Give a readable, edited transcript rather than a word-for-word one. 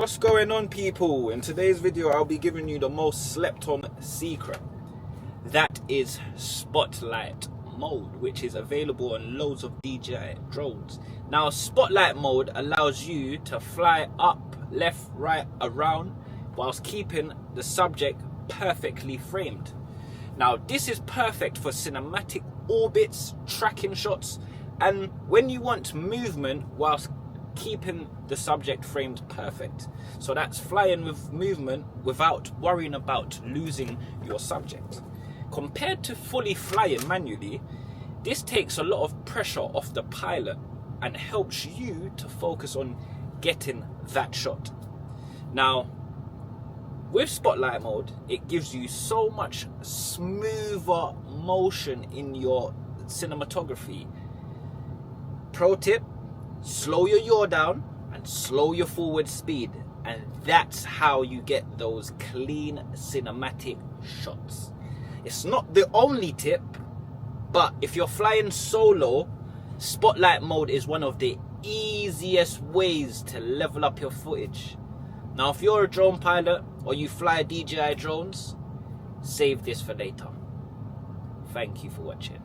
What's going on, people? In today's video I'll be giving you the most slept on secret. That is spotlight mode, which is available on loads of DJI drones. Now spotlight mode allows you to fly up, left, right, around whilst keeping the subject perfectly framed. Now this is perfect for cinematic orbits, tracking shots, and when you want movement whilst keeping the subject framed perfect. So that's flying with movement without worrying about losing your subject. Compared to fully flying manually, this takes a lot of pressure off the pilot and helps you to focus on getting that shot. Now with spotlight mode, it gives you so much smoother motion in your cinematography. Pro tip: slow your yaw down and slow your forward speed, and that's how you get those clean cinematic shots. It's not the only tip, but if you're flying solo, spotlight mode is one of the easiest ways to level up your footage. Now if you're a drone pilot or you fly DJI drones, save this for later. Thank you for watching.